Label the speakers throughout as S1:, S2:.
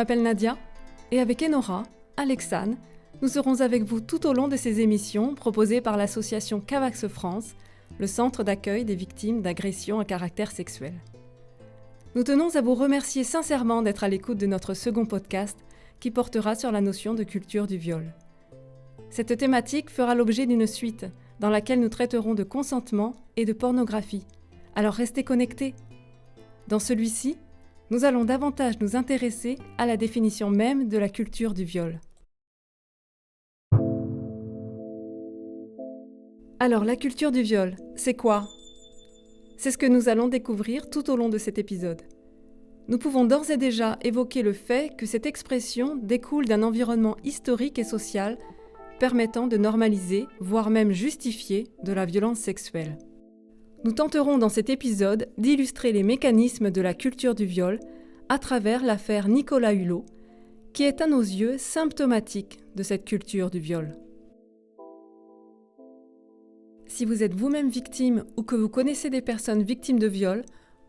S1: m'appelle Nadia et avec Enora, Alexane, nous serons avec vous tout au long de ces émissions proposées par l'association Cavax France, le centre d'accueil des victimes d'agressions à caractère sexuel. Nous tenons à vous remercier sincèrement d'être à l'écoute de notre second podcast qui portera sur la notion de culture du viol. Cette thématique fera l'objet d'une suite dans laquelle nous traiterons de consentement et de pornographie. Alors restez connectés. Dans celui-ci, nous allons davantage nous intéresser à la définition même de la culture du viol. Alors, la culture du viol, c'est quoi ? C'est ce que nous allons découvrir tout au long de cet épisode. Nous pouvons d'ores et déjà évoquer le fait que cette expression découle d'un environnement historique et social permettant de normaliser, voire même justifier, de la violence sexuelle. Nous tenterons dans cet épisode d'illustrer les mécanismes de la culture du viol à travers l'affaire Nicolas Hulot, qui est à nos yeux symptomatique de cette culture du viol. Si vous êtes vous-même victime ou que vous connaissez des personnes victimes de viol,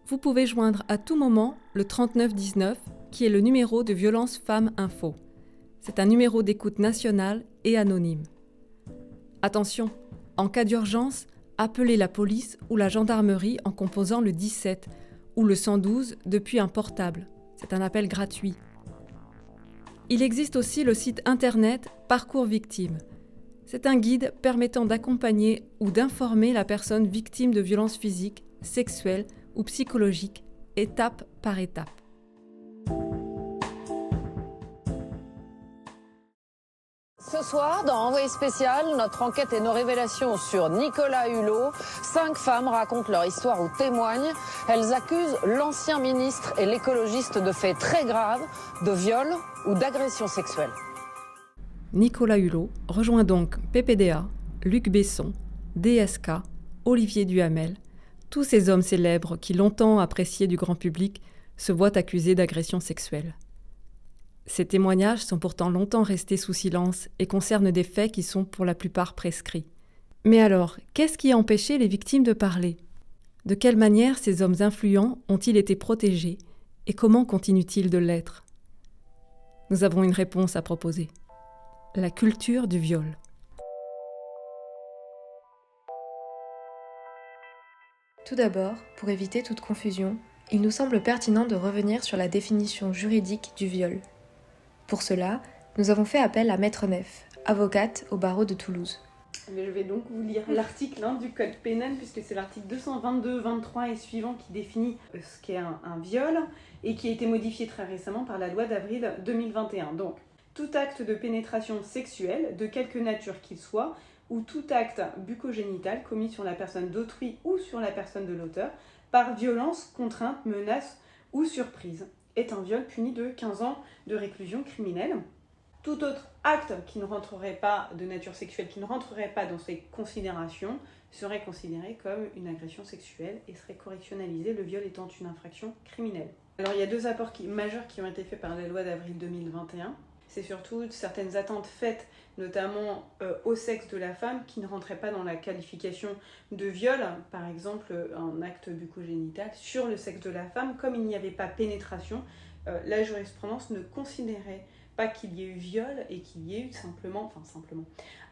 S1: vous pouvez joindre à tout moment le 3919, qui est le numéro de Violence Femmes Info. C'est un numéro d'écoute national et anonyme. Attention, en cas d'urgence, appelez la police ou la gendarmerie en composant le 17 ou le 112 depuis un portable. C'est un appel gratuit. Il existe aussi le site internet Parcours Victime. C'est un guide permettant d'accompagner ou d'informer la personne victime de violences physiques, sexuelles ou psychologiques, étape par étape.
S2: Ce soir, dans Envoyé spécial, notre enquête et nos révélations sur Nicolas Hulot. 5 femmes racontent leur histoire ou témoignent. Elles accusent l'ancien ministre et l'écologiste de faits très graves, de viol ou d'agression sexuelle.
S1: Nicolas Hulot rejoint donc PPDA, Luc Besson, DSK, Olivier Duhamel, tous ces hommes célèbres qui, longtemps appréciés du grand public, se voient accusés d'agression sexuelle. Ces témoignages sont pourtant longtemps restés sous silence et concernent des faits qui sont pour la plupart prescrits. Mais alors, qu'est-ce qui a empêché les victimes de parler ? De quelle manière ces hommes influents ont-ils été protégés et comment continuent-ils de l'être ? Nous avons une réponse à proposer. La culture du viol.
S3: Tout d'abord, pour éviter toute confusion, il nous semble pertinent de revenir sur la définition juridique du viol. Pour cela, nous avons fait appel à Maître Neff, avocate au barreau de Toulouse.
S4: Mais je vais donc vous lire l'article du Code pénal, puisque c'est l'article 222, 23 et suivant qui définit ce qu'est un viol et qui a été modifié très récemment par la loi d'avril 2021. Donc, tout acte de pénétration sexuelle, de quelque nature qu'il soit, ou tout acte bucco-génital commis sur la personne d'autrui ou sur la personne de l'auteur, par violence, contrainte, menace ou surprise, est un viol puni de 15 ans de réclusion criminelle. Tout autre acte qui ne rentrerait pas de nature sexuelle, qui ne rentrerait pas dans ces considérations, serait considéré comme une agression sexuelle et serait correctionnalisé, le viol étant une infraction criminelle. Alors il y a 2 apports majeurs qui ont été faits par la loi d'avril 2021. C'est surtout certaines attentes faites, notamment au sexe de la femme, qui ne rentraient pas dans la qualification de viol, par exemple un acte bucco-génital sur le sexe de la femme. Comme il n'y avait pas pénétration, la jurisprudence ne considérait pas qu'il y ait eu viol et qu'il y ait eu simplement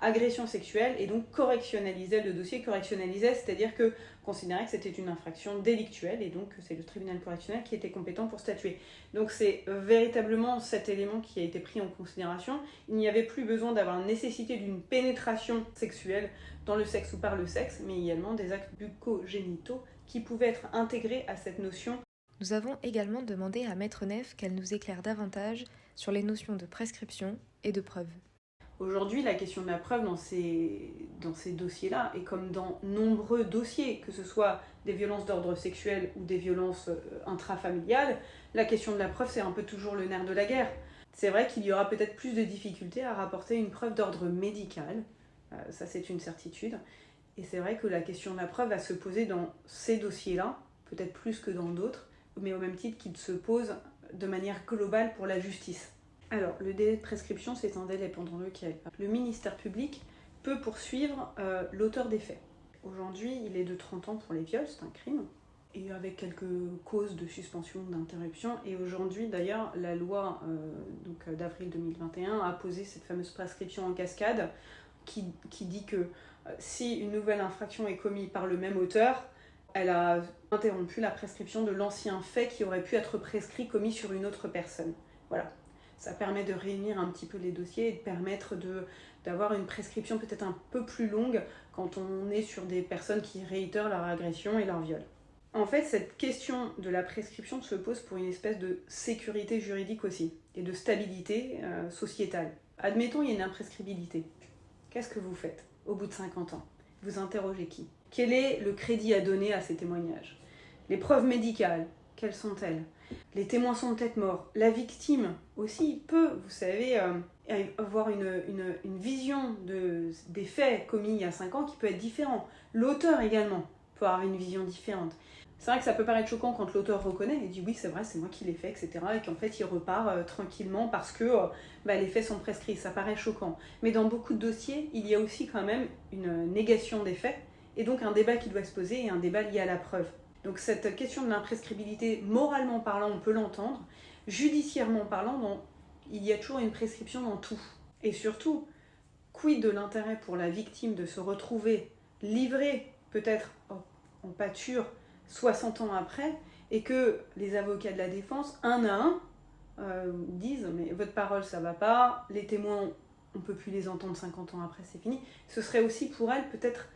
S4: agression sexuelle, et donc correctionnalisait le dossier. Correctionnalisait, c'est-à-dire que considérait que c'était une infraction délictuelle et donc c'est le tribunal correctionnel qui était compétent pour statuer. Donc c'est véritablement cet élément qui a été pris en considération. Il n'y avait plus besoin d'avoir nécessité d'une pénétration sexuelle dans le sexe ou par le sexe, mais également des actes bucco-génitaux qui pouvaient être intégrés à cette notion.
S3: Nous avons également demandé à Maître Neff qu'elle nous éclaire davantage sur les notions de prescription et de preuve.
S4: Aujourd'hui, la question de la preuve dans ces dossiers-là, et comme dans nombreux dossiers, que ce soit des violences d'ordre sexuel ou des violences intrafamiliales, la question de la preuve, c'est un peu toujours le nerf de la guerre. C'est vrai qu'il y aura peut-être plus de difficultés à rapporter une preuve d'ordre médical, ça c'est une certitude, et c'est vrai que la question de la preuve va se poser dans ces dossiers-là, peut-être plus que dans d'autres, mais au même titre qu'il se pose de manière globale pour la justice. Alors, le délai de prescription, c'est un délai pendant lequel le ministère public peut poursuivre l'auteur des faits. Aujourd'hui, il est de 30 ans pour les viols, c'est un crime. Et avec quelques causes de suspension, d'interruption. Et aujourd'hui, d'ailleurs, la loi d'avril 2021 a posé cette fameuse prescription en cascade qui dit que si une nouvelle infraction est commise par le même auteur, elle a interrompu la prescription de l'ancien fait qui aurait pu être prescrit commis sur une autre personne. Voilà. Ça permet de réunir un petit peu les dossiers et de permettre d'avoir une prescription peut-être un peu plus longue quand on est sur des personnes qui réitèrent leur agression et leur viol. En fait, cette question de la prescription se pose pour une espèce de sécurité juridique aussi et de stabilité sociétale. Admettons, il y a une imprescriptibilité. Qu'est-ce que vous faites au bout de 50 ans? Vous interrogez qui? Quel est le crédit à donner à ces témoignages? Les preuves médicales, quelles sont-elles? Les témoins sont peut-être morts. La victime aussi peut, vous savez, avoir une vision des faits commis il y a 5 ans qui peut être différente. L'auteur également peut avoir une vision différente. C'est vrai que ça peut paraître choquant quand l'auteur reconnaît et dit oui c'est vrai, c'est moi qui l'ai fait, etc. Et qu'en fait il repart tranquillement parce que les faits sont prescrits. Ça paraît choquant. Mais dans beaucoup de dossiers, il y a aussi quand même une négation des faits et donc un débat qui doit se poser et un débat lié à la preuve. Donc cette question de l'imprescriptibilité, moralement parlant, on peut l'entendre. Judiciairement parlant, il y a toujours une prescription dans tout. Et surtout, quid de l'intérêt pour la victime de se retrouver livrée, peut-être en pâture, 60 ans après, et que les avocats de la défense, un à un, disent « mais votre parole, ça va pas, les témoins, on peut plus les entendre 50 ans après, c'est fini ». Ce serait aussi pour elle peut-être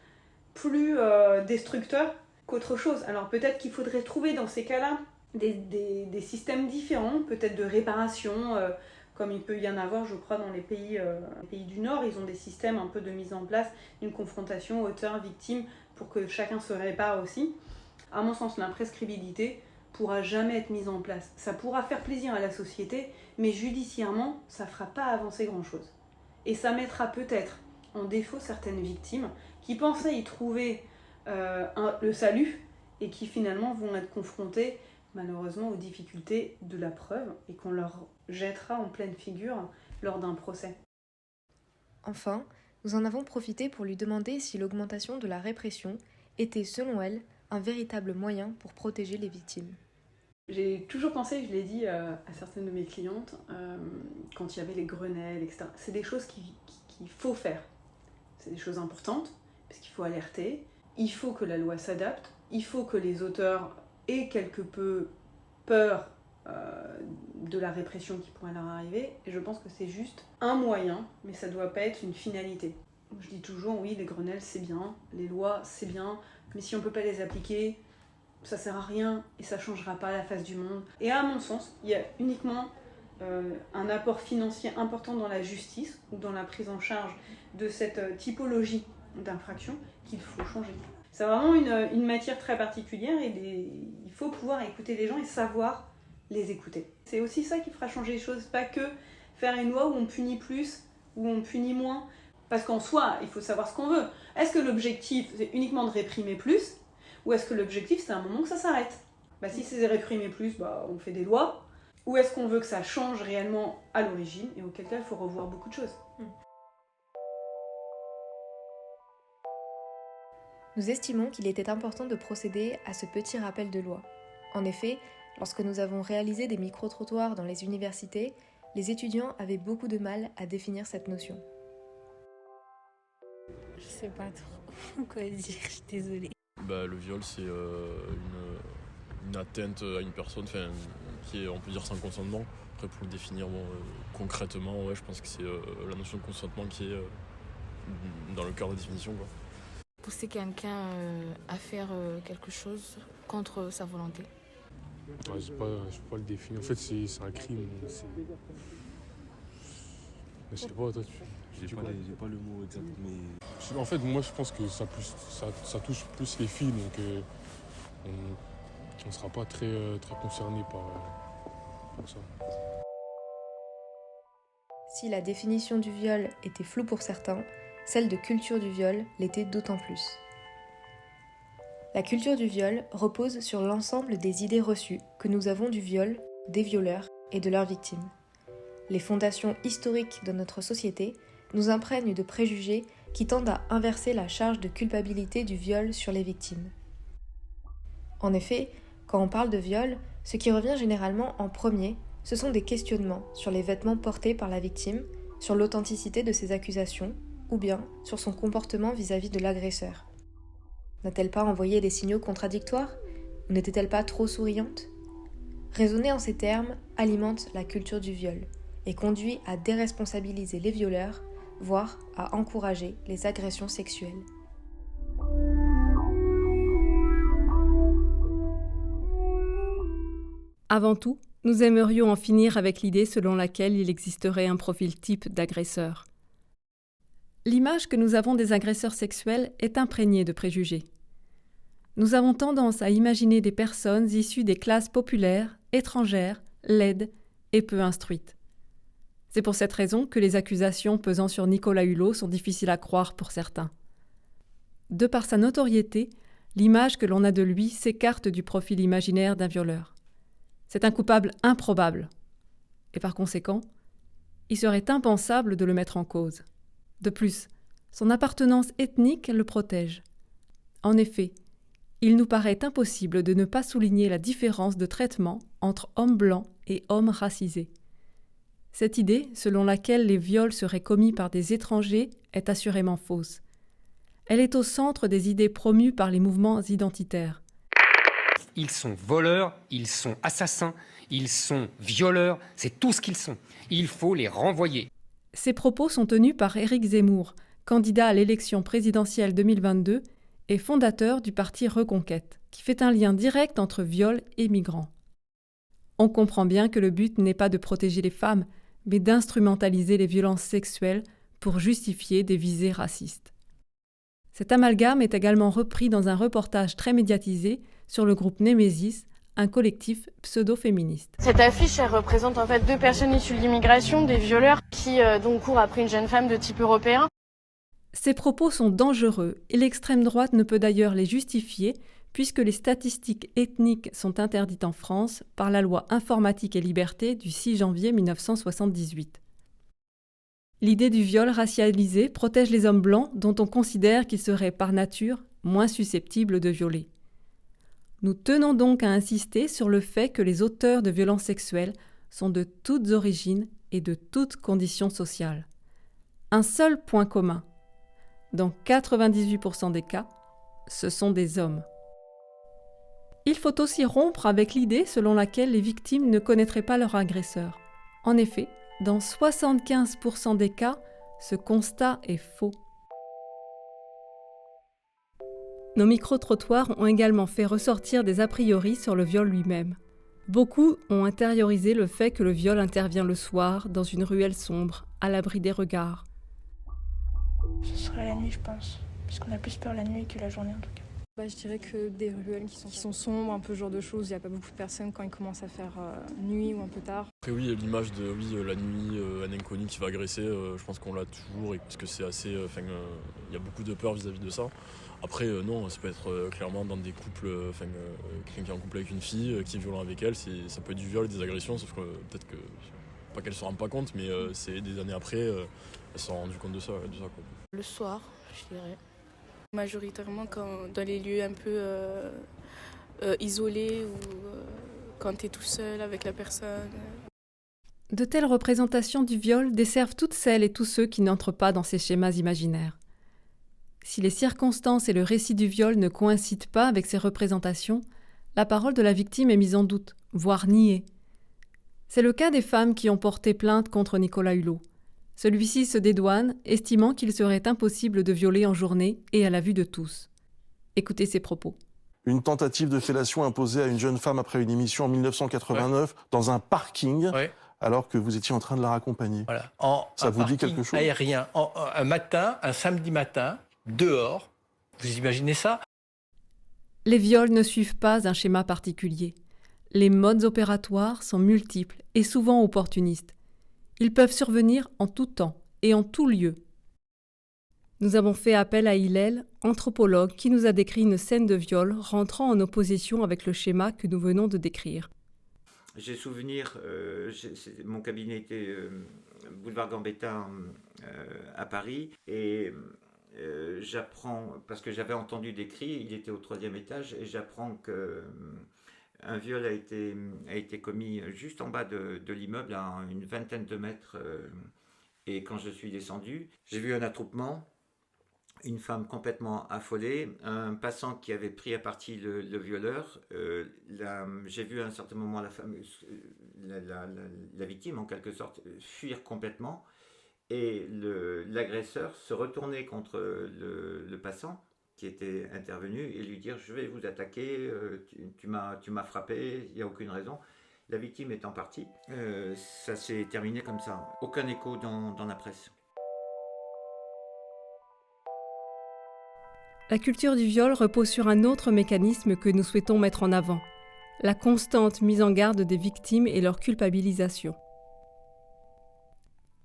S4: plus destructeur qu'autre chose. Alors peut-être qu'il faudrait trouver dans ces cas-là des systèmes différents, peut-être de réparation, comme il peut y en avoir, je crois, dans les pays du Nord. Ils ont des systèmes un peu de mise en place, une confrontation auteur-victime pour que chacun se répare aussi. À mon sens, l'imprescriptibilité pourra jamais être mise en place. Ça pourra faire plaisir à la société, mais judiciairement, ça fera pas avancer grand-chose. Et ça mettra peut-être en défaut certaines victimes qui pensaient y trouver le salut et qui finalement vont être confrontées malheureusement aux difficultés de la preuve et qu'on leur jettera en pleine figure lors d'un procès.
S3: Enfin, nous en avons profité pour lui demander si l'augmentation de la répression était, selon elle, un véritable moyen pour protéger les victimes.
S4: J'ai toujours pensé, je l'ai dit à certaines de mes clientes, quand il y avait les Grenelles, etc., c'est des choses qu'il faut faire. C'est des choses importantes, parce qu'il faut alerter, il faut que la loi s'adapte, il faut que les auteurs aient quelque peu peur de la répression qui pourrait leur arriver, et je pense que c'est juste un moyen, mais ça ne doit pas être une finalité. Je dis toujours, oui, les Grenelles, c'est bien, les lois, c'est bien, mais si on ne peut pas les appliquer, ça sert à rien et ça ne changera pas la face du monde. Et à mon sens, il y a uniquement un apport financier important dans la justice ou dans la prise en charge de cette typologie d'infraction qu'il faut changer. C'est vraiment une matière très particulière et il faut pouvoir écouter les gens et savoir les écouter. C'est aussi ça qui fera changer les choses, pas que faire une loi où on punit plus, où on punit moins. Parce qu'en soi, il faut savoir ce qu'on veut. Est-ce que l'objectif, c'est uniquement de réprimer plus? Ou est-ce que l'objectif, c'est un moment que ça s'arrête? Si c'est réprimer plus, on fait des lois. Ou est-ce qu'on veut que ça change réellement à l'origine? Et auquel cas, il faut revoir beaucoup de choses.
S3: Nous estimons qu'il était important de procéder à ce petit rappel de loi. En effet, lorsque nous avons réalisé des micro-trottoirs dans les universités, les étudiants avaient beaucoup de mal à définir cette notion.
S5: Je sais pas trop quoi dire, je suis désolée.
S6: Le viol, c'est une atteinte à une personne qui est, on peut dire, sans consentement. Après, pour le définir concrètement, je pense que c'est la notion de consentement qui est dans le cœur de la définition, quoi.
S5: Pousser quelqu'un à faire quelque chose contre sa volonté.
S7: Je ne peux pas le définir. En fait, c'est un crime. Je sais pas, toi,
S8: j'ai pas le mot exact, mais...
S7: En fait, moi, je pense que ça touche plus les filles, donc on ne sera pas très concerné par ça.
S3: Si la définition du viol était floue pour certains, celle de culture du viol l'était d'autant plus. La culture du viol repose sur l'ensemble des idées reçues que nous avons du viol, des violeurs et de leurs victimes. Les fondations historiques de notre société nous imprègnent de préjugés qui tendent à inverser la charge de culpabilité du viol sur les victimes. En effet, Quand on parle de viol, ce qui revient généralement en premier, ce sont des questionnements sur les vêtements portés par la victime, sur l'authenticité de ses accusations, ou bien sur son comportement vis-à-vis de l'agresseur. N'a-t-elle pas envoyé des signaux contradictoires? Ou n'était-elle pas trop souriante? Raisonner en ces termes alimente la culture du viol et conduit à déresponsabiliser les violeurs, voire à encourager les agressions sexuelles.
S1: Avant tout, nous aimerions en finir avec l'idée selon laquelle il existerait un profil type d'agresseur. L'image que nous avons des agresseurs sexuels est imprégnée de préjugés. Nous avons tendance à imaginer des personnes issues des classes populaires, étrangères, laides et peu instruites. C'est pour cette raison que les accusations pesant sur Nicolas Hulot sont difficiles à croire pour certains. De par sa notoriété, l'image que l'on a de lui s'écarte du profil imaginaire d'un violeur. C'est un coupable improbable. Et par conséquent, il serait impensable de le mettre en cause. De plus, son appartenance ethnique le protège. En effet, il nous paraît impossible de ne pas souligner la différence de traitement entre hommes blancs et hommes racisés. Cette idée, selon laquelle les viols seraient commis par des étrangers, est assurément fausse. Elle est au centre des idées promues par les mouvements identitaires.
S9: Ils sont voleurs, ils sont assassins, ils sont violeurs, c'est tout ce qu'ils sont. Il faut les renvoyer.
S1: Ces propos sont tenus par Éric Zemmour, candidat à l'élection présidentielle 2022 et fondateur du parti Reconquête, qui fait un lien direct entre viol et migrants. On comprend bien que le but n'est pas de protéger les femmes, mais d'instrumentaliser les violences sexuelles pour justifier des visées racistes. Cet amalgame est également repris dans un reportage très médiatisé sur le groupe Némésis, un collectif pseudo-féministe.
S10: Cette affiche, elle représente en fait deux personnes issues de l'immigration, des violeurs qui donc courent après une jeune femme de type européen.
S1: Ces propos sont dangereux et l'extrême droite ne peut d'ailleurs les justifier puisque les statistiques ethniques sont interdites en France par la loi Informatique et Liberté du 6 janvier 1978. L'idée du viol racialisé protège les hommes blancs dont on considère qu'ils seraient par nature moins susceptibles de violer. Nous tenons donc à insister sur le fait que les auteurs de violences sexuelles sont de toutes origines et de toutes conditions sociales. Un seul point commun. Dans 98% des cas, ce sont des hommes. Il faut aussi rompre avec l'idée selon laquelle les victimes ne connaîtraient pas leur agresseur. En effet, dans 75% des cas, ce constat est faux. Nos micro-trottoirs ont également fait ressortir des a priori sur le viol lui-même. Beaucoup ont intériorisé le fait que le viol intervient le soir, dans une ruelle sombre, à l'abri des regards.
S11: Ce serait la nuit, je pense. Parce qu'on a plus peur la nuit que la journée, en tout cas.
S12: Je dirais que des ruelles qui sont sombres, un peu ce genre de choses. Il n'y a pas beaucoup de personnes quand il commence à faire nuit ou un peu tard.
S6: Après oui, l'image de la nuit, un inconnu qui va agresser, je pense qu'on l'a toujours, parce que c'est assez... il y a beaucoup de peur vis-à-vis de ça. Après, non, ça peut être clairement dans des couples, quelqu'un qui est en couple avec une fille, qui est violent avec elle, ça peut être du viol, des agressions, sauf que peut-être que, pas qu'elle se rend pas compte, mais c'est des années après, elle s'est rendue compte de ça. Quoi.
S5: Le soir, je dirais.
S13: Majoritairement dans les lieux un peu isolés ou quand tu es tout seul avec la personne.
S1: De telles représentations du viol desservent toutes celles et tous ceux qui n'entrent pas dans ces schémas imaginaires. Si les circonstances et le récit du viol ne coïncident pas avec ces représentations, la parole de la victime est mise en doute, voire niée. C'est le cas des femmes qui ont porté plainte contre Nicolas Hulot. Celui-ci se dédouane, estimant qu'il serait impossible de violer en journée et à la vue de tous. Écoutez ses propos.
S14: Une tentative de fellation imposée à une jeune femme après une émission en 1989 dans un parking, alors que vous étiez en train de la raccompagner.
S15: Voilà.
S14: Ça vous dit quelque chose?
S15: Aérien, un samedi matin, dehors, vous imaginez ça?
S1: Les viols ne suivent pas un schéma particulier. Les modes opératoires sont multiples et souvent opportunistes. Ils peuvent survenir en tout temps et en tout lieu. Nous avons fait appel à Hillel, anthropologue, qui nous a décrit une scène de viol rentrant en opposition avec le schéma que nous venons de décrire.
S16: J'ai souvenir, mon cabinet était boulevard Gambetta à Paris, et j'apprends, parce que j'avais entendu des cris, il était au 3e étage, et j'apprends que Un viol a été commis juste en bas de l'immeuble, à une vingtaine de mètres. Et quand je suis descendu, j'ai vu un attroupement, une femme complètement affolée, un passant qui avait pris à partie le violeur. J'ai vu à un certain moment la victime, en quelque sorte, fuir complètement. Et l'agresseur se retourner contre le passant qui était intervenu et lui dire « je vais vous attaquer, tu m'as frappé, il n'y a aucune raison ». La victime étant partie, ça s'est terminé comme ça. Aucun écho dans la presse.
S1: La culture du viol repose sur un autre mécanisme que nous souhaitons mettre en avant, la constante mise en garde des victimes et leur culpabilisation.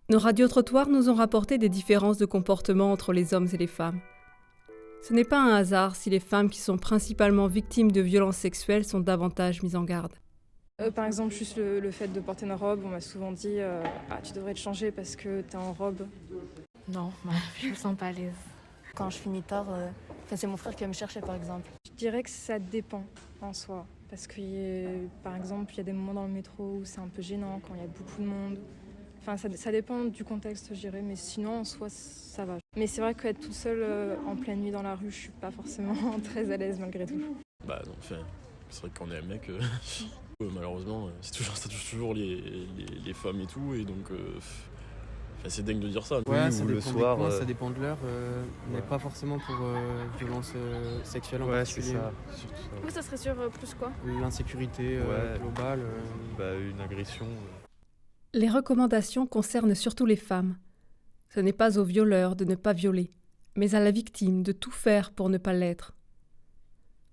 S1: Nos radiotrottoirs nous ont rapporté des différences de comportement entre les hommes et les femmes. Ce n'est pas un hasard si les femmes qui sont principalement victimes de violences sexuelles sont davantage mises en garde.
S12: Par exemple, juste le fait de porter une robe, on m'a souvent dit tu devrais te changer parce que t'es en robe.
S5: Non, je me sens pas à l'aise. Quand je finis tard, c'est mon frère qui va me chercher par exemple.
S12: Je dirais que ça dépend en soi. Parce que, par exemple, il y a des moments dans le métro où c'est un peu gênant quand il y a beaucoup de monde. Enfin, ça dépend du contexte, je dirais, mais sinon, en soi, ça va. Mais c'est vrai qu'être tout seul en pleine nuit dans la rue, je suis pas forcément très à l'aise malgré tout.
S6: Bah non, c'est vrai qu'on est un mec, malheureusement, ça touche toujours les femmes et tout, et donc c'est dingue de dire ça.
S17: Ouais,
S6: oui,
S17: ça
S6: ou
S17: dépend
S6: le soir,
S17: des coins, ça dépend de l'heure, mais pas forcément pour violence sexuelle en particulier.
S6: Ouais, c'est ça, surtout ça.
S13: Vous, ça serait sur plus quoi?
S17: L'insécurité globale.
S6: Une agression.
S1: Les recommandations concernent surtout les femmes. Ce n'est pas au violeur de ne pas violer, mais à la victime de tout faire pour ne pas l'être.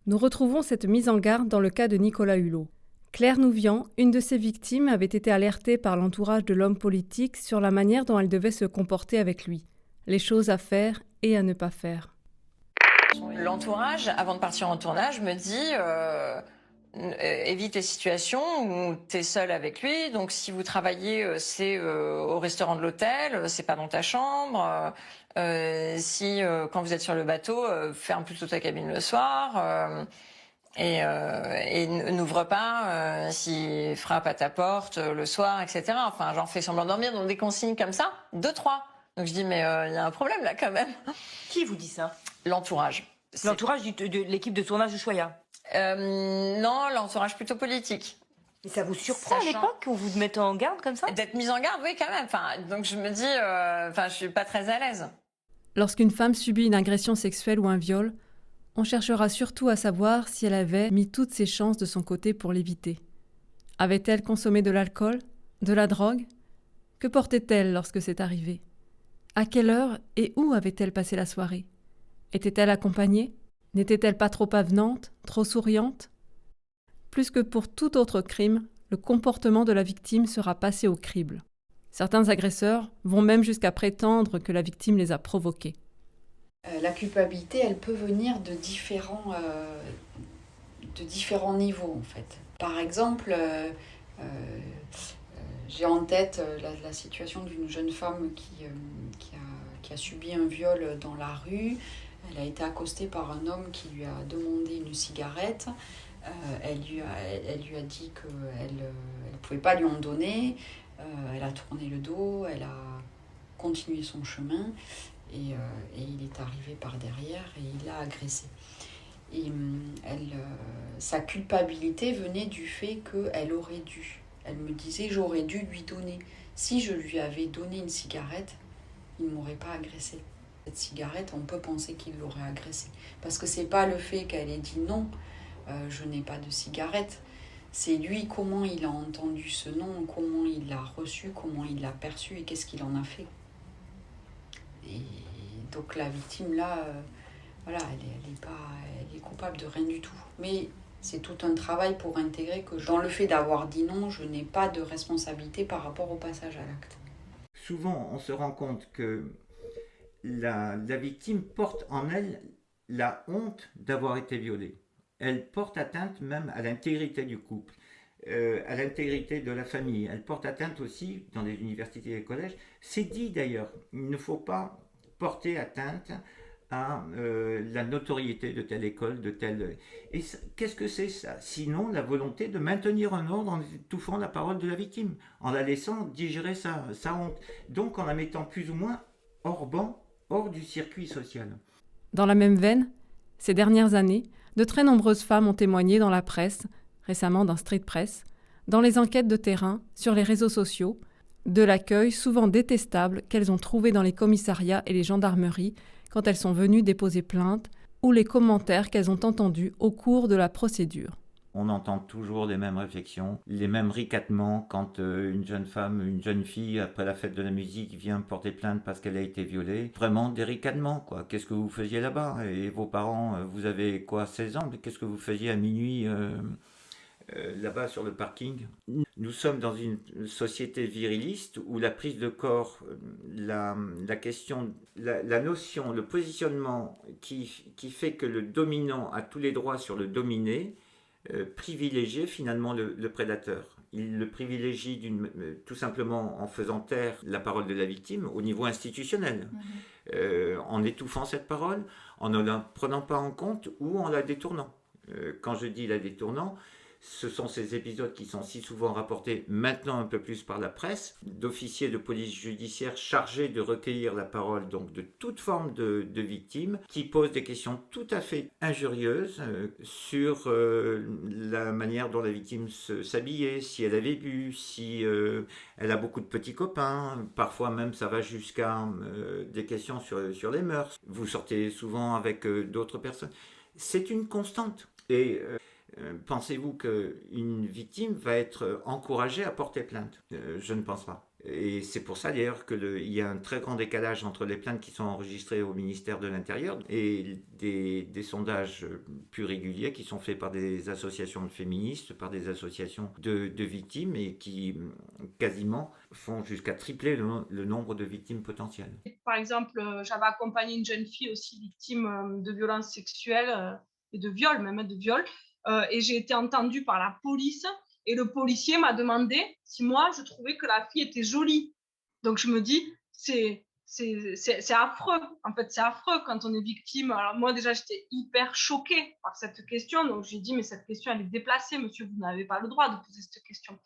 S1: Nous retrouvons cette mise en garde dans le cas de Nicolas Hulot. Claire Nouvian, une de ses victimes, avait été alertée par l'entourage de l'homme politique sur la manière dont elle devait se comporter avec lui, les choses à faire et à ne pas faire.
S18: L'entourage, avant de partir en tournage, me dit évite les situations où tu es seul avec lui. Donc si vous travaillez, c'est au restaurant de l'hôtel, c'est pas dans ta chambre. Si quand vous êtes sur le bateau, ferme plutôt ta cabine le soir. Et n'ouvre pas s'il frappe à ta porte le soir, etc. Enfin, genre fais semblant de dormir, donc des consignes comme ça, 2, 3. Donc je dis mais il y a un problème là quand même.
S19: Qui vous dit ça?
S18: L'entourage.
S19: L'entourage de l'équipe de tournage de Ushuaïa?
S18: Non, l'entourage plutôt politique.
S19: Mais ça vous surprend à l'époque qu'on vous mette en garde comme ça?
S18: D'être mise en garde, oui quand même. Enfin, donc je me dis, je suis pas très à l'aise.
S1: Lorsqu'une femme subit une agression sexuelle ou un viol, on cherchera surtout à savoir si elle avait mis toutes ses chances de son côté pour l'éviter. Avait-elle consommé de l'alcool, de la drogue? Que portait-elle lorsque c'est arrivé? À quelle heure et où avait-elle passé la soirée? Était-elle accompagnée? N'était-elle pas trop avenante, trop souriante? Plus que pour tout autre crime, le comportement de la victime sera passé au crible. Certains agresseurs vont même jusqu'à prétendre que la victime les a provoqués.
S20: La culpabilité, elle peut venir de différents niveaux, en fait. Par exemple, j'ai en tête la situation d'une jeune femme qui a subi un viol dans la rue. Elle a été accostée par un homme qui lui a demandé une cigarette. Elle lui a dit qu'elle ne pouvait pas lui en donner. Elle a tourné le dos, elle a continué son chemin. Et il est arrivé par derrière et il l'a agressée. Et sa culpabilité venait du fait qu'elle aurait dû. Elle me disait, j'aurais dû lui donner. Si je lui avais donné une cigarette, il ne m'aurait pas agressée. Cette cigarette, on peut penser qu'il l'aurait agressée. Parce que ce n'est pas le fait qu'elle ait dit non, je n'ai pas de cigarette. C'est lui, comment il a entendu ce nom, comment il l'a reçu, comment il l'a perçu et qu'est-ce qu'il en a fait. Et donc la victime là, elle est coupable de rien du tout. Mais c'est tout un travail pour intégrer que dans le fait d'avoir dit non, je n'ai pas de responsabilité par rapport au passage à l'acte.
S16: Souvent, on se rend compte que la victime porte en elle la honte d'avoir été violée. Elle porte atteinte même à l'intégrité du couple, à l'intégrité de la famille. Elle porte atteinte aussi dans les universités et les collèges. C'est dit d'ailleurs, il ne faut pas porter atteinte à la notoriété de telle école, de telle... Et qu'est-ce que c'est ça? Sinon la volonté de maintenir un ordre en étouffant la parole de la victime, en la laissant digérer sa honte, donc en la mettant plus ou moins hors banc, hors du circuit social.
S1: Dans la même veine, ces dernières années, de très nombreuses femmes ont témoigné dans la presse, récemment dans Street Press, dans les enquêtes de terrain, sur les réseaux sociaux, de l'accueil souvent détestable qu'elles ont trouvé dans les commissariats et les gendarmeries quand elles sont venues déposer plainte, ou les commentaires qu'elles ont entendus au cours de la procédure.
S16: On entend toujours les mêmes réflexions, les mêmes ricanements quand une jeune femme, une jeune fille, après la fête de la musique, vient porter plainte parce qu'elle a été violée. Vraiment des ricanements, quoi. Qu'est-ce que vous faisiez là-bas? Et vos parents, vous avez quoi, 16 ans? Qu'est-ce que vous faisiez à minuit là-bas sur le parking? Nous sommes dans une société viriliste où la prise de corps, la question, la notion, le positionnement qui fait que le dominant a tous les droits sur le dominé, privilégier finalement le prédateur. Il le privilégie tout simplement en faisant taire la parole de la victime au niveau institutionnel, en étouffant cette parole, en ne la prenant pas en compte ou en la détournant. Quand je dis la détournant, ce sont ces épisodes qui sont si souvent rapportés maintenant un peu plus par la presse, d'officiers de police judiciaire chargés de recueillir la parole donc de toute forme de victime, qui posent des questions tout à fait injurieuses sur la manière dont la victime s'habillait, si elle avait bu, si elle a beaucoup de petits copains, parfois même ça va jusqu'à des questions sur les mœurs. Vous sortez souvent avec d'autres personnes. C'est une constante. Et pensez-vous qu'une victime va être encouragée à porter plainte? Je ne pense pas. Et c'est pour ça d'ailleurs qu'il y a un très grand décalage entre les plaintes qui sont enregistrées au ministère de l'Intérieur et des sondages plus réguliers qui sont faits par des associations de féministes, par des associations de victimes et qui quasiment font jusqu'à tripler le nombre de victimes potentielles.
S21: Par exemple, j'avais accompagné une jeune fille aussi victime de violences sexuelles et de viol, même de viol. Et j'ai été entendue par la police et le policier m'a demandé si moi je trouvais que la fille était jolie. Donc je me dis c'est affreux, en fait c'est affreux quand on est victime. Alors moi déjà j'étais hyper choquée par cette question, donc j'ai dit mais cette question elle est déplacée monsieur, vous n'avez pas le droit de poser cette question.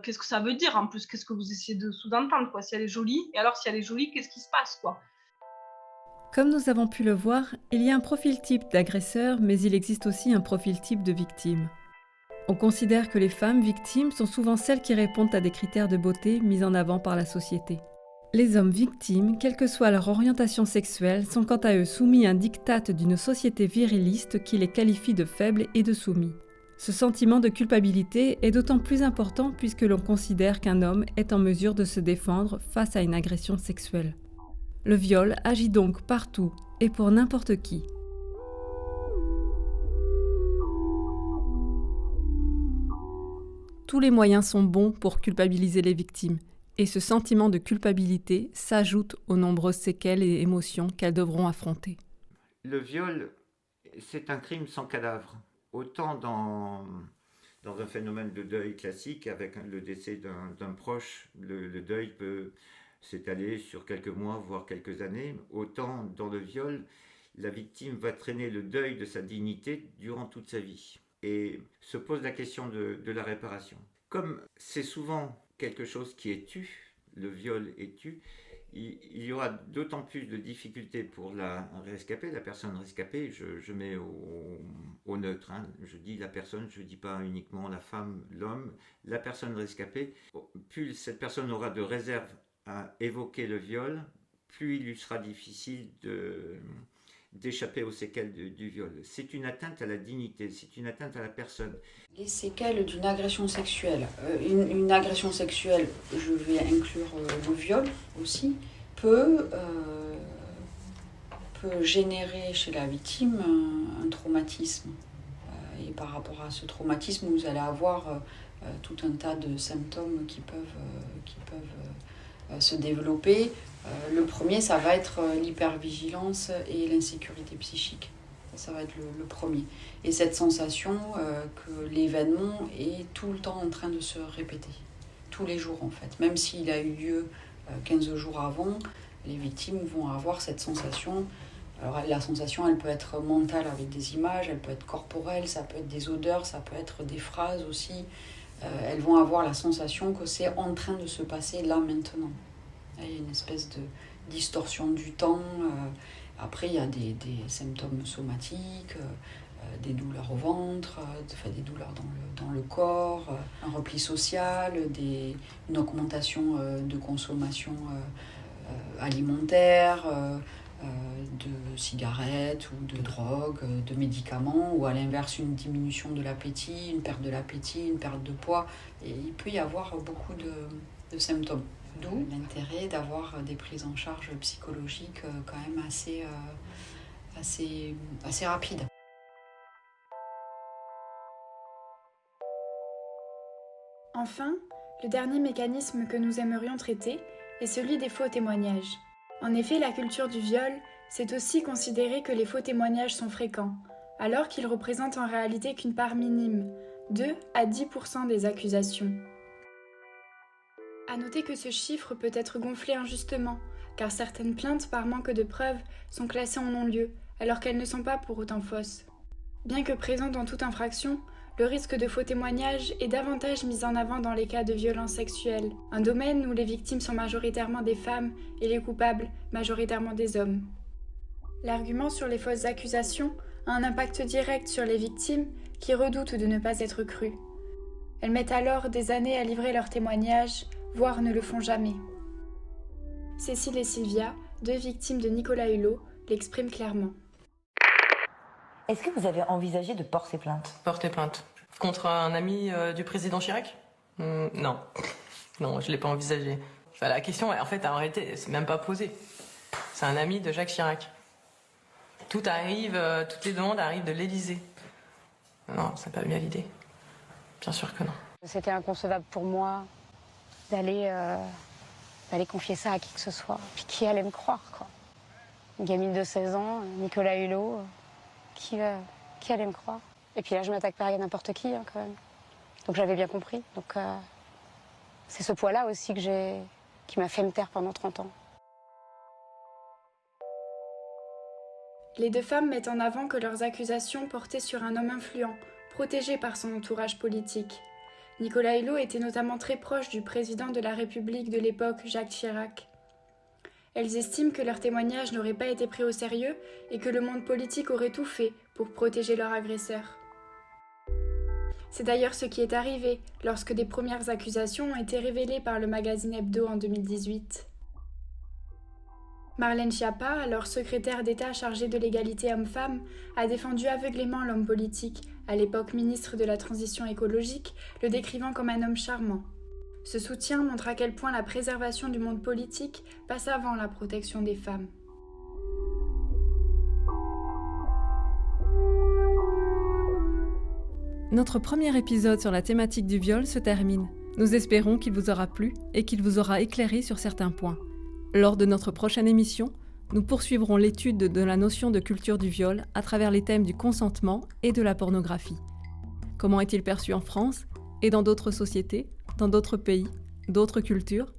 S21: Qu'est-ce que ça veut dire en plus, qu'est-ce que vous essayez de sous-entendre quoi, si elle est jolie, et alors si elle est jolie qu'est-ce qui se passe quoi?
S1: Comme nous avons pu le voir, il y a un profil type d'agresseur, mais il existe aussi un profil type de victime. On considère que les femmes victimes sont souvent celles qui répondent à des critères de beauté mis en avant par la société. Les hommes victimes, quelle que soit leur orientation sexuelle, sont quant à eux soumis à un diktat d'une société viriliste qui les qualifie de faibles et de soumis. Ce sentiment de culpabilité est d'autant plus important puisque l'on considère qu'un homme est en mesure de se défendre face à une agression sexuelle. Le viol agit donc partout et pour n'importe qui. Tous les moyens sont bons pour culpabiliser les victimes, et ce sentiment de culpabilité s'ajoute aux nombreuses séquelles et émotions qu'elles devront affronter.
S16: Le viol, c'est un crime sans cadavre. Autant dans un phénomène de deuil classique, avec le décès d'un proche, le deuil peut s'étaler sur quelques mois, voire quelques années, autant dans le viol, la victime va traîner le deuil de sa dignité durant toute sa vie. Et se pose la question de la réparation. Comme c'est souvent quelque chose qui est tu, le viol est tu, il y aura d'autant plus de difficultés pour la rescapée, la personne rescapée, je mets au neutre, hein. Je dis la personne, je ne dis pas uniquement la femme, l'homme, la personne rescapée, plus cette personne aura de réserve à évoquer le viol, plus il lui sera difficile d'échapper aux séquelles du viol. C'est une atteinte à la dignité, c'est une atteinte à la personne.
S20: Les séquelles d'une agression sexuelle. Une agression sexuelle, je vais inclure le viol aussi, peut générer chez la victime un traumatisme. Et par rapport à ce traumatisme, vous allez avoir tout un tas de symptômes qui peuvent se développer. Le premier, ça va être l'hypervigilance et l'insécurité psychique. Ça va être le premier. Et cette sensation que l'événement est tout le temps en train de se répéter. Tous les jours, en fait. Même s'il a eu lieu 15 jours avant, les victimes vont avoir cette sensation Alors la sensation, elle peut être mentale avec des images, elle peut être corporelle, ça peut être des odeurs, ça peut être des phrases aussi. Elles vont avoir la sensation que c'est en train de se passer là maintenant. Il y a une espèce de distorsion du temps. Après, il y a des symptômes somatiques, des douleurs au ventre, des douleurs dans le corps, un repli social, une augmentation de consommation alimentaire, de cigarettes ou de drogue, de médicaments, ou à l'inverse une diminution de l'appétit, une perte de l'appétit, une perte de poids. Et il peut y avoir beaucoup de symptômes. D'où l'intérêt d'avoir des prises en charge psychologiques quand même assez rapides.
S2: Enfin, le dernier mécanisme que nous aimerions traiter est celui des faux témoignages. En effet, la culture du viol, c'est aussi considérer que les faux témoignages sont fréquents, alors qu'ils représentent en réalité qu'une part minime, 2 à 10% des accusations. À noter que ce chiffre peut être gonflé injustement, car certaines plaintes par manque de preuves sont classées en non-lieu, alors qu'elles ne sont pas pour autant fausses. Bien que présent dans toute infraction, le risque de faux témoignages est davantage mis en avant dans les cas de violences sexuelles, un domaine où les victimes sont majoritairement des femmes et les coupables majoritairement des hommes. L'argument sur les fausses accusations a un impact direct sur les victimes qui redoutent de ne pas être crues. Elles mettent alors des années à livrer leurs témoignages, voire ne le font jamais. Cécile et Sylvia, 2 victimes de Nicolas Hulot, l'expriment clairement.
S19: Est-ce que vous avez envisagé de porter plainte ?
S22: Porter plainte. Contre un ami du président Chirac ? Non. Non, je ne l'ai pas envisagé. Enfin, la question, en fait, en réalité, c'est même pas posée. C'est un ami de Jacques Chirac. Tout arrive, toutes les demandes arrivent de l'Élysée. Non, ça n'est pas bien l'idée. Bien sûr que non.
S23: C'était inconcevable pour moi d'aller confier ça à qui que ce soit. Puis qui allait me croire, quoi. Une gamine de 16 ans, Nicolas Hulot, qui allait me croire. Et puis là, je m'attaque pas à n'importe qui, quand même. Donc j'avais bien compris. Donc c'est ce poids-là aussi qui m'a fait me taire pendant 30 ans.
S2: Les 2 femmes mettent en avant que leurs accusations portaient sur un homme influent, protégé par son entourage politique. Nicolas Hulot était notamment très proche du président de la République de l'époque, Jacques Chirac. Elles estiment que leurs témoignages n'auraient pas été pris au sérieux et que le monde politique aurait tout fait pour protéger leur agresseur. C'est d'ailleurs ce qui est arrivé lorsque des premières accusations ont été révélées par le magazine Hebdo en 2018. Marlène Schiappa, alors secrétaire d'État chargée de l'égalité homme-femme, a défendu aveuglément l'homme politique, à l'époque ministre de la Transition écologique, le décrivant comme un homme charmant. Ce soutien montre à quel point la préservation du monde politique passe avant la protection des femmes.
S1: Notre premier épisode sur la thématique du viol se termine. Nous espérons qu'il vous aura plu et qu'il vous aura éclairé sur certains points. Lors de notre prochaine émission, nous poursuivrons l'étude de la notion de culture du viol à travers les thèmes du consentement et de la pornographie. Comment est-il perçu en France et dans d'autres sociétés, dans d'autres pays, d'autres cultures ?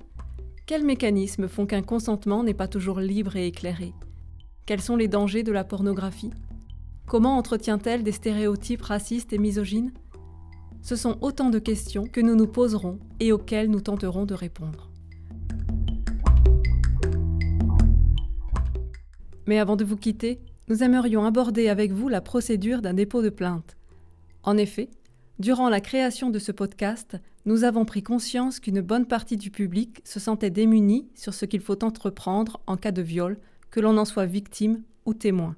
S1: Quels mécanismes font qu'un consentement n'est pas toujours libre et éclairé ? Quels sont les dangers de la pornographie ? Comment entretient-elle des stéréotypes racistes et misogynes ? Ce sont autant de questions que nous nous poserons et auxquelles nous tenterons de répondre. Mais avant de vous quitter, nous aimerions aborder avec vous la procédure d'un dépôt de plainte. En effet, durant la création de ce podcast, nous avons pris conscience qu'une bonne partie du public se sentait démunie sur ce qu'il faut entreprendre en cas de viol, que l'on en soit victime ou témoin.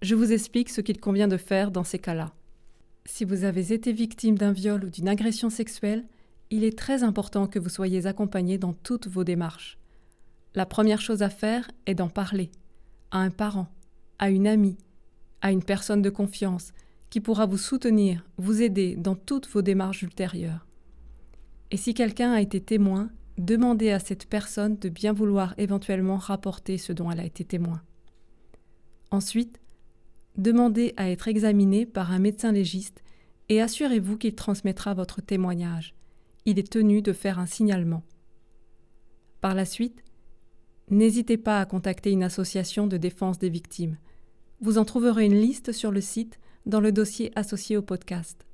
S1: Je vous explique ce qu'il convient de faire dans ces cas-là. Si vous avez été victime d'un viol ou d'une agression sexuelle, il est très important que vous soyez accompagné dans toutes vos démarches. La première chose à faire est d'en parler à un parent, à une amie, à une personne de confiance qui pourra vous soutenir, vous aider dans toutes vos démarches ultérieures. Et si quelqu'un a été témoin, demandez à cette personne de bien vouloir éventuellement rapporter ce dont elle a été témoin. Ensuite, demandez à être examiné par un médecin légiste et assurez-vous qu'il transmettra votre témoignage. Il est tenu de faire un signalement. Par la suite, n'hésitez pas à contacter une association de défense des victimes. Vous en trouverez une liste sur le site dans le dossier associé au podcast.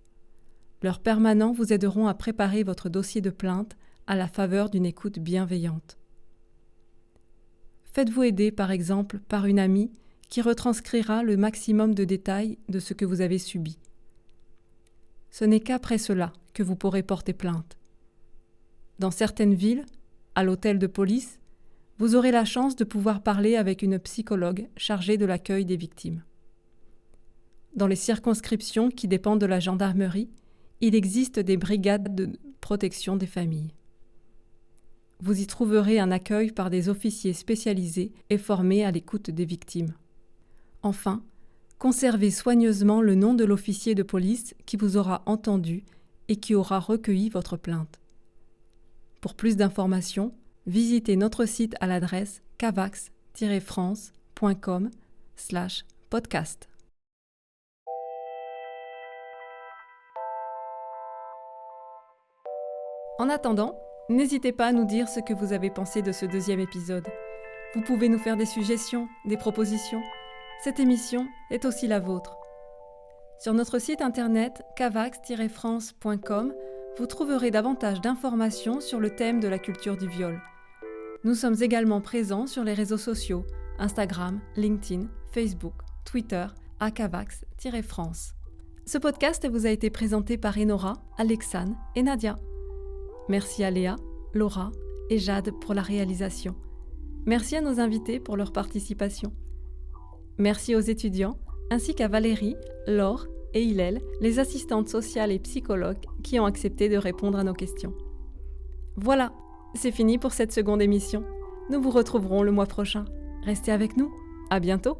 S1: Leurs permanents vous aideront à préparer votre dossier de plainte à la faveur d'une écoute bienveillante. Faites-vous aider par exemple par une amie qui retranscrira le maximum de détails de ce que vous avez subi. Ce n'est qu'après cela que vous pourrez porter plainte. Dans certaines villes, à l'hôtel de police, vous aurez la chance de pouvoir parler avec une psychologue chargée de l'accueil des victimes. Dans les circonscriptions qui dépendent de la gendarmerie, il existe des brigades de protection des familles. Vous y trouverez un accueil par des officiers spécialisés et formés à l'écoute des victimes. Enfin, conservez soigneusement le nom de l'officier de police qui vous aura entendu et qui aura recueilli votre plainte. Pour plus d'informations, visitez notre site à l'adresse cavax-france.com/podcast. En attendant, n'hésitez pas à nous dire ce que vous avez pensé de ce 2e épisode. Vous pouvez nous faire des suggestions, des propositions. Cette émission est aussi la vôtre. Sur notre site internet cavax-france.com, vous trouverez davantage d'informations sur le thème de la culture du viol. Nous sommes également présents sur les réseaux sociaux, Instagram, LinkedIn, Facebook, Twitter, à cavax-france. Ce podcast vous a été présenté par Enora, Alexane et Nadia. Merci à Léa, Laura et Jade pour la réalisation. Merci à nos invités pour leur participation. Merci aux étudiants, ainsi qu'à Valérie, Laure et Hillel, les assistantes sociales et psychologues qui ont accepté de répondre à nos questions. Voilà, c'est fini pour cette seconde émission. Nous vous retrouverons le mois prochain. Restez avec nous. À bientôt.